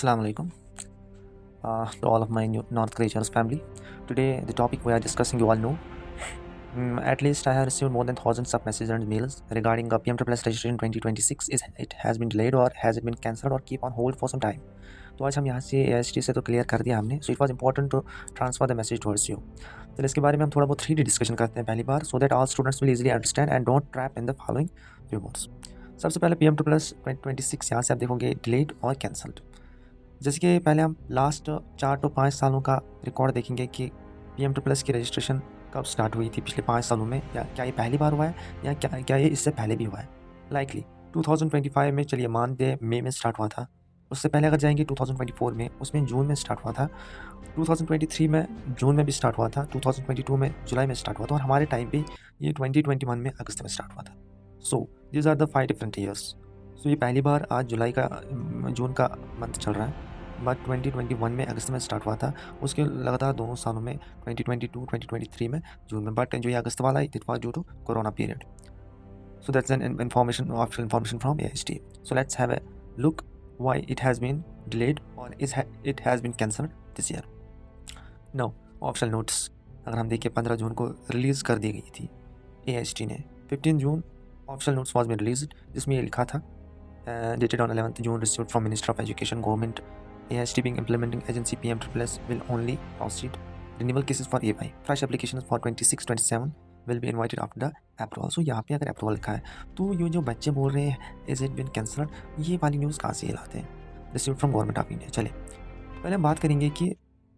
Assalamu alaikum to all of my North Creatures family. Today, the topic we are discussing, you all know. At least I have received more than thousands of messages and mails regarding PMWS registration 2026. Is it has been delayed or has it been cancelled or keep on hold for some time? तो आज हम यहाँ से AST से तो clear कर दिया हमने. So it was important to transfer the message towards you. तो इसके बारे में हम थोड़ा बहुत 3D डिस्कशन करते हैं पहली बार, so that all students will easily understand and don't trap in the following rumors. सबसे पहले PM2+ 2026 यहाँ से आप देखोगे डिलेड और कैंसल्ड. जैसे कि पहले हम लास्ट 4 to 5 सालों का रिकॉर्ड देखेंगे कि PM2+ की रजिस्ट्रेशन कब स्टार्ट हुई थी पिछले 5 सालों में, या क्या ये पहली बार हुआ है या क्या ये इससे पहले भी हुआ है. लाइकली 2025 में चलिए मानते मई में स्टार्ट हुआ था. उससे पहले अगर जाएंगे 2024 में, उसमें जून में स्टार्ट हुआ था. 2023 में जून में भी स्टार्ट हुआ था. 2022 में जुलाई में स्टार्ट हुआ था. और हमारे टाइम पे ये 2021 में अगस्त में स्टार्ट हुआ था. So these are the 5 different years. So ये पहली बार आज जून का मंथ चल रहा है, बट 2021 में अगस्त में स्टार्ट हुआ था. उसके लगातार दोनों सालों में 2022 2023 में जून में, बट जो ये अगस्त वाला it was due to corona period. So that's an official information from AST. So let's have a look why it has been delayed or it has been cancelled this year. Now, official notes. अगर हम देखें 15 जून को release कर दी गई थी AST ने. 15 जून official notes was been released, जिसमें ये लिखा था dated on 11th June received from Minister of Education Government. AST being implementing agency PM++ will only proceed renewal cases for AY. Fresh applications for 26-27 will be invited after the approval. So यहाँ पे अगर approval लिखा है तो ये जो बच्चे बोल रहे हैं इज इट बिन कैंसल्ड, ये वाली न्यूज़ कहाँ से लाते हैं? Received from government of India. चले पहले हम बात करेंगे कि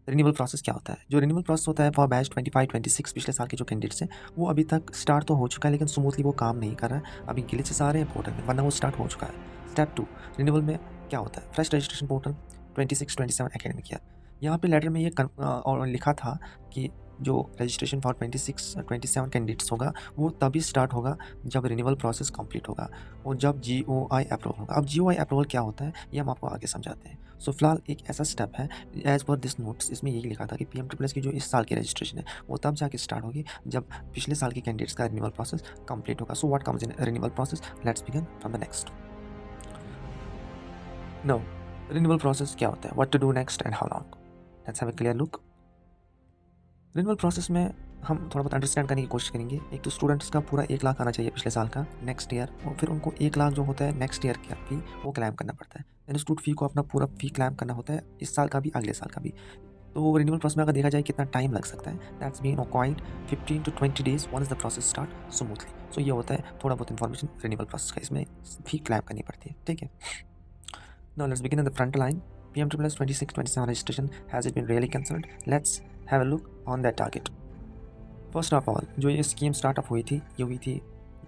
रिन्यूअल प्रोसेस क्या होता है. जो रिन्यूअल प्रोसेस होता है फॉर बैच 25-26 पिछले साल के जो कैंडिडेट्स हैं वो अभी तक स्टार्ट तो हो चुका है, लेकिन स्मूथली वो काम नहीं कर रहा है. अभी ग्लिचेस आ रहे हैं पोर्टल में, वरना वो स्टार्ट हो चुका है. स्टेप 2 रिन्यूअल में क्या होता है? Fresh registration portal 26-27 academic year. यहाँ पे लेटर में ये और लिखा था कि जो रजिस्ट्रेशन फॉर 26-27 कैंडिडेट्स होगा वो तभी स्टार्ट होगा जब रिन्यूअल प्रोसेस कंप्लीट होगा और जब GOI अप्रूवल होगा. अब GOI अप्रूवल क्या होता है ये हम आपको आगे समझाते हैं. सो फिलहाल एक ऐसा स्टेप है एज पर दिस नोट्स, इसमें यही लिखा था कि PM++ की जो इस साल की रजिस्ट्रेशन है वो तब जाके स्टार्ट होगी जब पिछले साल के कैंडिडेट्स का रिन्यूअल प्रोसेस कंप्लीट होगा. So what comes in renewal process? Let's begin from the next. No renewal process क्या होता है, what to do next and how long. Let's have a clear look. Renewal process में हम थोड़ा बहुत understand करने की कोशिश करेंगे. एक तो स्टूडेंट्स का पूरा 1 लाख आना चाहिए पिछले साल का नेक्स्ट ईयर, और फिर उनको 1 लाख जो होता है नेक्स्ट ईयर का फी वो क्लेम करना पड़ता है. इंस्टीट्यूट फ़ी को अपना पूरा फी क्लेम करना होता है इस साल का भी अगले साल का भी. तो रिन्यूअल प्रोसेस में अगर देखा जाए कितना टाइम लग सकता है, that's been quite 15 to 20 days once the process start smoothly. So ये होता है थोड़ा बहुत इन्फॉर्मेशन रिन्यूअल प्रोसेस का, इसमें फी क्लेम करनी पड़ती है. ठीक है. Now let's begin in the front line. PM++ 26-27 registration, has it been really cancelled? Let's have a look on that target. First of all जो ये स्कीम स्टार्टअप हुई थी ये हुई थी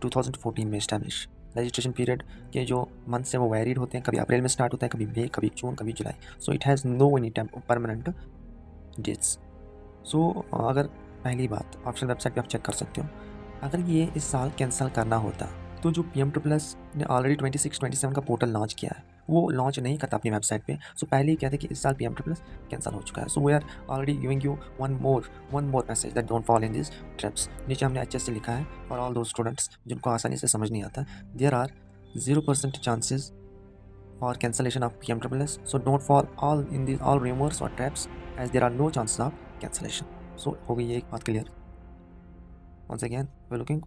2014 में इस्टेब्लिश. रजिस्ट्रेशन पीरियड के जो मंथ से वो वेरीड होते हैं, कभी अप्रैल में स्टार्ट होता है, कभी मई, कभी जून, कभी जुलाई. So it has no any permanent dates. So अगर पहली बात ऑप्शन वेबसाइट पे आप चेक कर सकते हो, अगर ये इस साल कैंसिल करना होता तो जो PM++ ने ऑलरेडी 26-27 का पोर्टल लॉन्च किया है वो लॉन्च नहीं करता अपनी वेबसाइट पे. सो पहले ही कहते कि इस साल PM++ कैंसिल हो चुका है. So we are already giving you one more message that don't fall in this traps. नीचे हमने अच्छे से लिखा है फॉर ऑल दो स्टूडेंट्स जिनको आसानी से समझ नहीं आता, there are 0% chances for cancellation of PM++. So don't fall all in this all rumours और traps as there are no chances of cancellation. So हो गई ये एक बात clear. Once again we looking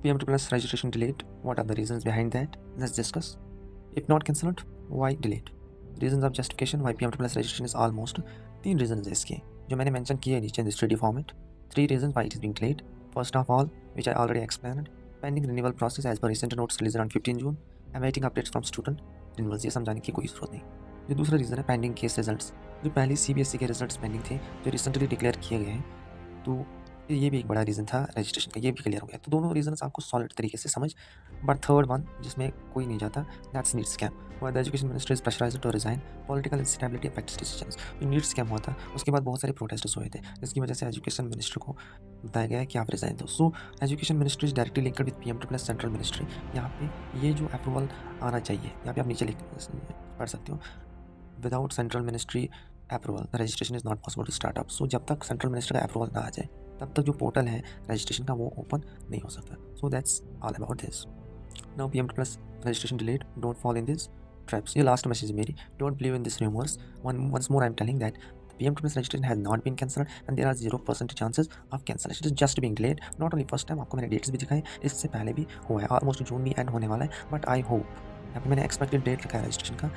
PM++ registration delayed. What are the reasons behind that? Let's discuss. If not cancelled, why delayed? Reasons of justification why PM++ registration is almost 3 reasons है इसके जो मैंने mention किए नीचे in this 3D format. 3 reasons why it is being delayed. First of all, which I already explained, pending renewal process as per recent notes released on 15 June. Awaiting updates from student renewals. ये समझाने की कोई जरूरत नहीं. जो दूसरा reason है pending case results. जो पहले CBSE के रिजल्ट्स पेंडिंग थे जो रिसेंटली डिक्लेयर किए गए हैं, तो ये भी एक बड़ा रीज़न था रजिस्ट्रेशन का, ये भी क्लियर हो गया. तो दोनों रीजंस आपको सॉलिड तरीके से समझ. बट थर्ड वन जिसमें कोई नहीं जाता, that's NEET scam. The education minister is pressurised to resign. Political instability affects decisions. जो नीट स्कैम हुआ था उसके बाद बहुत सारे प्रोटेस्ट्स हुए थे जिसकी वजह से एजुकेशन मिनिस्टर को बताया गया कि आप रिजाइन दो. So education ministry is directly linked with PM++ central ministry. यहाँ पे ये जो अप्रूवल आना चाहिए, यहाँ पे आप नीचे पढ़ सकते हो, without central ministry approval the registration is not possible to start up. So जब तक सेंट्रल मिनिस्टर का अप्रूवल ना आ जाए तब तक जो पोर्टल है रजिस्ट्रेशन का वो ओपन नहीं हो सकता. So that's all about this. Now PM++ registration delayed, don't fall in these traps. Your last message मेरी, don't believe in these rumors. Once more I'm telling that the PM Plus registration has not been cancelled and there are 0% chances of cancellation. It is just being delayed. Not only first time, आपको मैंने dates भी दिखाए, इससे पहले भी हुआ है, almost जून भी एंड होने वाला है, बट आई होप यहाँ पे मैंने एक्सपेक्टेड डेट रखा है रजिस्ट्रेशन का,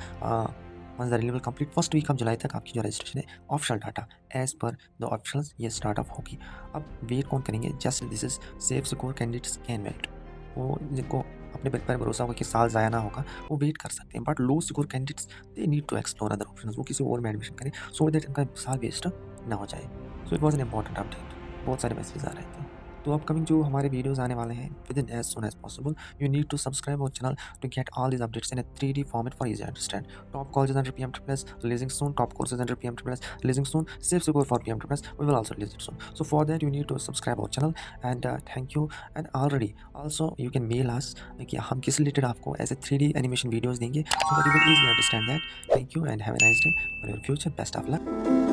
once the renewal complete first week of July तक आपकी जो रजिस्ट्रेशन है official data as per the officials ये स्टार्ट ऑफ होगी। अब वेट कौन करेंगे? Just this is safe secure candidates can wait. वो जिनको अपने पर भरोसा होगा कि साल ज़ाया ना होगा वो वेट कर सकते हैं, but low secure candidates they need to explore other option, वो किसी और में एडमिशन करें सो दैट इनका साल वेस्ट ना हो जाए। So it was an important update. बहुत सारे मैसेज आ रहे थे, तो अपकमिंग जो हमारे वीडियोस आने वाले हैं within as soon as possible, you need to subscribe our channel to get all these updates in a 3D format for easy understand. Top colleges under PM Plus releasing soon. Top courses under PM Plus releasing soon. Safe secure for PM Plus. We will also release it soon. So for that you need to subscribe our channel and thank you. And already also you can mail us कि हम किस related आपको ऐसे 3D animation videos देंगे so that you will easily understand that. Thank you and have a nice day for your future. Best of luck.